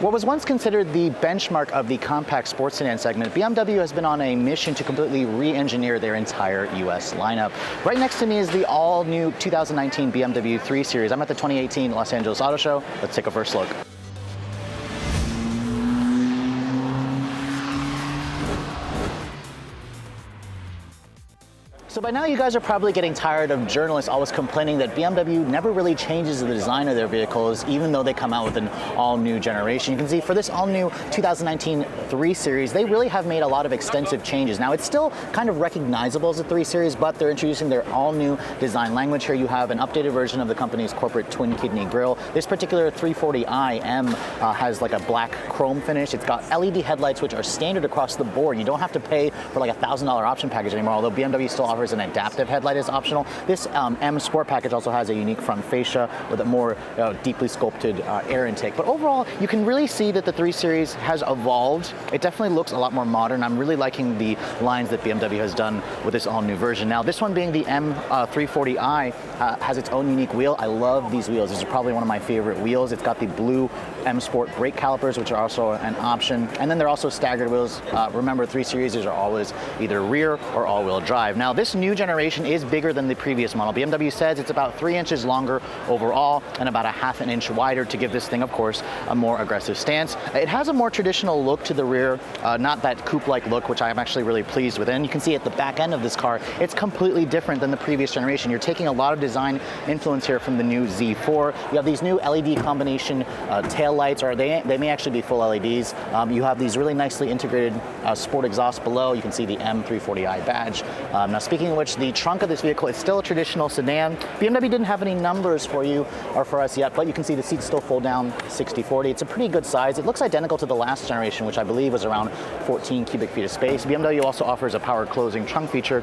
What was once considered the benchmark of the compact sports sedan segment, BMW has been on a mission to completely re-engineer their entire US lineup. Right next to me is the all-new 2019 BMW 3 Series. I'm at the 2018 Los Angeles Auto Show. Let's take a first look. So by now you guys are probably getting tired of journalists always complaining that BMW never really changes the design of their vehicles, even though they come out with an all-new generation. You can see for this all-new 2019 3 Series, they really have made a lot of extensive changes. Now it's still kind of recognizable as a 3 Series, but they're introducing their all-new design language. Here you have an updated version of the company's corporate twin kidney grille. This particular 340i M has like a black chrome finish. It's got LED headlights, which are standard across the board. You don't have to pay for like a $1,000 option package anymore, although BMW still offers an adaptive headlight is optional. This M Sport package also has a unique front fascia with a more deeply sculpted air intake. But overall, you can really see that the 3 Series has evolved. It definitely looks a lot more modern. I'm really liking the lines that BMW has done with this all-new version. Now, this one being the M340i has its own unique wheel. I love these wheels. These are probably one of my favorite wheels. It's got the blue M Sport brake calipers, which are also an option. And then they're also staggered wheels. Remember, 3 Series are always either rear or all-wheel drive. Now, this new generation is bigger than the previous model. BMW says it's about 3 inches longer overall and about a ½ an inch wider to give this thing, of course, a more aggressive stance. It has a more traditional look to the rear, not that coupe-like look, which I'm actually really pleased with. And you can see at the back end of this car, it's completely different than the previous generation. You're taking a lot of design influence here from the new Z4. You have these new LED combination tail lights, or they may actually be full LEDs. You have these really nicely integrated sport exhaust below. You can see the M340i badge. Now, speaking of which, the trunk of this vehicle is still a traditional sedan. BMW didn't have any numbers for you or for us yet, but you can see the seats still fold down 60/40. It's a pretty good size. It looks identical to the last generation, which I believe was around 14 cubic feet of space. BMW also offers a power closing trunk feature,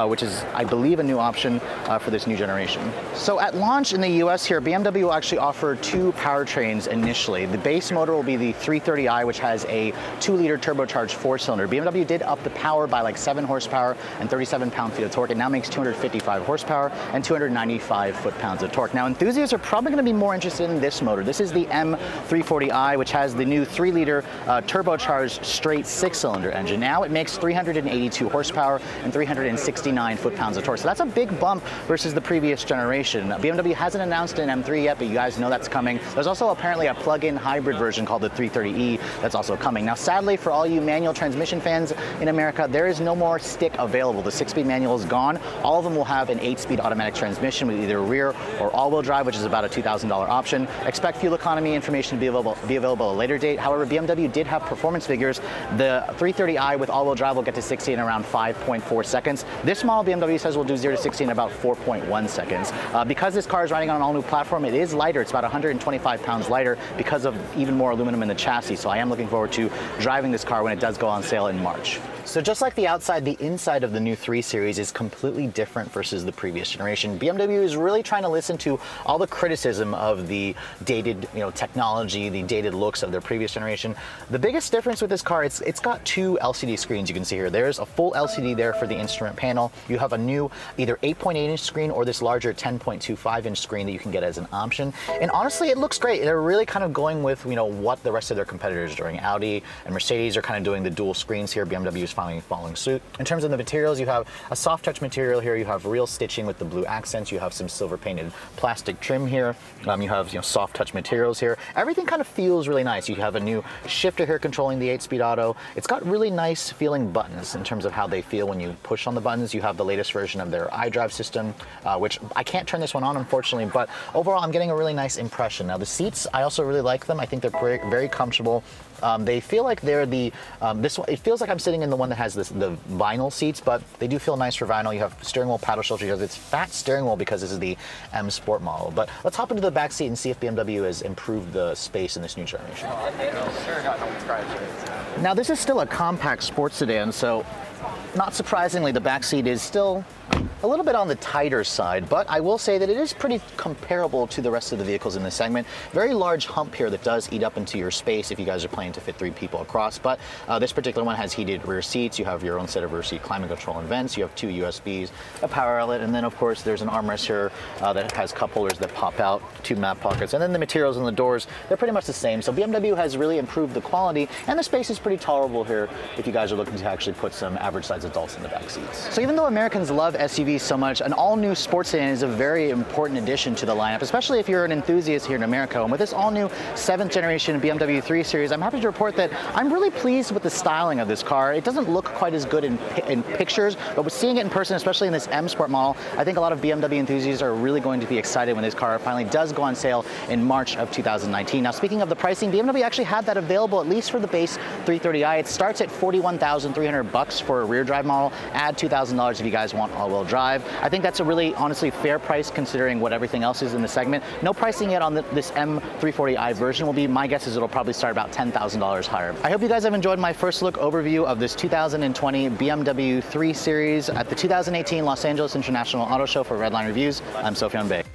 which is, I believe, a new option for this new generation. So at launch in the US here, BMW will actually offer 2 powertrains initially. The base motor will be the 330i, which has a 2-liter turbocharged 4-cylinder. BMW did up the power by like 7 horsepower and 37 pound-feet of torque. It now makes 255 horsepower and 295 foot-pounds of torque. Now, enthusiasts are probably going to be more interested in this motor. This is the M340i, which has the new 3-liter turbocharged straight 6-cylinder engine. Now it makes 382 horsepower and 369 foot-pounds of torque. So that's a big bump versus the previous generation. BMW hasn't announced an M3 yet, but you guys know that's coming. There's also apparently a plug-in hybrid version called the 330e that's also coming. Now, sadly, for all you manual transmission fans in America, there is no more stick available. The 6-speed manual is gone. All of them will have an 8-speed automatic transmission with either rear or all-wheel drive, which is about a $2,000 option. Expect fuel economy information to be available at a later date. However, BMW did have performance figures. The 330i with all-wheel drive will get to 60 in around 5.4 seconds. This model, BMW says, will do 0 to 60 in about 4.1 seconds. Because this car is riding on an all-new platform, it is lighter. It's about 125 pounds lighter because of even more aluminum in the chassis. So I am looking forward to driving this car when it does go on sale in March. So just like the outside, the inside of the new 3 Series is completely different versus the previous generation. BMW is really trying to listen to all the criticism of the dated, technology, the dated looks of their previous generation. The biggest difference with this car, it's got 2 LCD screens you can see here. There's a full LCD there for the instrument panel. You have a new either 8.8-inch screen or this larger 10.25-inch screen that you can get as an option. And honestly, it looks great. They're really kind of going with, what the rest of their competitors are doing. Audi and Mercedes are kind of doing the dual screens here. BMW is following suit. In terms of the materials, you have a soft touch material here. You have real stitching with the blue accents. You have some silver painted plastic trim here. You have soft touch materials here. Everything kind of feels really nice. You have a new shifter here controlling the 8-speed auto. It's got really nice feeling buttons in terms of how they feel when you push on the buttons. You have the latest version of their iDrive system, which I can't turn this one on, unfortunately, but overall I'm getting a really nice impression. Now the seats, I also really like them. I think they're very comfortable. They feel like they're the, this one, it feels like I'm sitting in the one that has the vinyl seats, but they do feel nice for vinyl. You have steering wheel paddle shifters. You have this fat steering wheel because this is the M Sport model. But let's hop into the back seat and see if BMW has improved the space in this new generation. Now this is still a compact sports sedan, so not surprisingly, the back seat is still a little bit on the tighter side, but I will say that it is pretty comparable to the rest of the vehicles in this segment. Very large hump here that does eat up into your space if you guys are planning to fit 3 people across, but this particular one has heated rear seats. You have your own set of rear seat climate control and vents. You have 2 USBs, a power outlet, and then of course there's an armrest here that has cup holders that pop out, 2 map pockets, and then the materials in the doors, they're pretty much the same. So BMW has really improved the quality, and the space is pretty tolerable here if you guys are looking to actually put some average size adults in the back seats. So even though Americans love SUVs so much, an all-new sports sedan is a very important addition to the lineup, especially if you're an enthusiast here in America. And with this all-new 7th generation BMW 3 Series, I'm happy to report that I'm really pleased with the styling of this car. It doesn't look quite as good in pictures, but with seeing it in person, especially in this M Sport model, I think a lot of BMW enthusiasts are really going to be excited when this car finally does go on sale in March of 2019. Now, speaking of the pricing, BMW actually had that available at least for the base 330i. It starts at $41,300 for a rear drive model. Add $2,000 if you guys want all-wheel drive. I think that's a really, honestly, fair price considering what everything else is in the segment. No pricing yet on this M340i version. Will be, my guess is it'll probably start about $10,000 higher. I hope you guys have enjoyed my first look overview of this 2020 BMW 3 Series at the 2018 Los Angeles International Auto Show. For Redline Reviews, I'm Sofyan Bey.